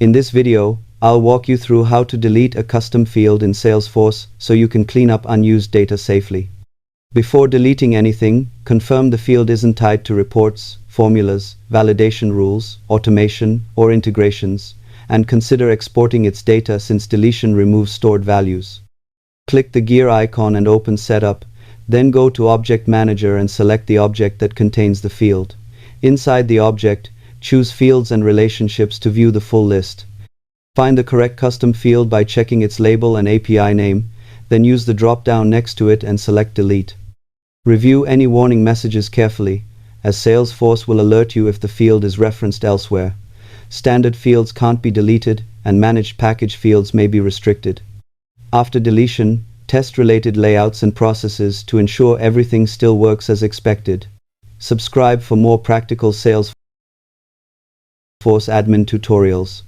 In this video, I'll walk you through how to delete a custom field in Salesforce so you can clean up unused data safely. Before deleting anything, confirm the field isn't tied to reports, formulas, validation rules, automation, or integrations, and consider exporting its data since deletion removes stored values. Click the gear icon and open Setup, then go to Object Manager and select the object that contains the field. Inside the object, choose Fields and Relationships to view the full list. Find the correct custom field by checking its label and API name, then use the drop-down next to it and select Delete. Review any warning messages carefully, as Salesforce will alert you if the field is referenced elsewhere. Standard fields can't be deleted, and managed package fields may be restricted. After deletion, test related layouts and processes to ensure everything still works as expected. Subscribe for more practical Salesforce admin tutorials.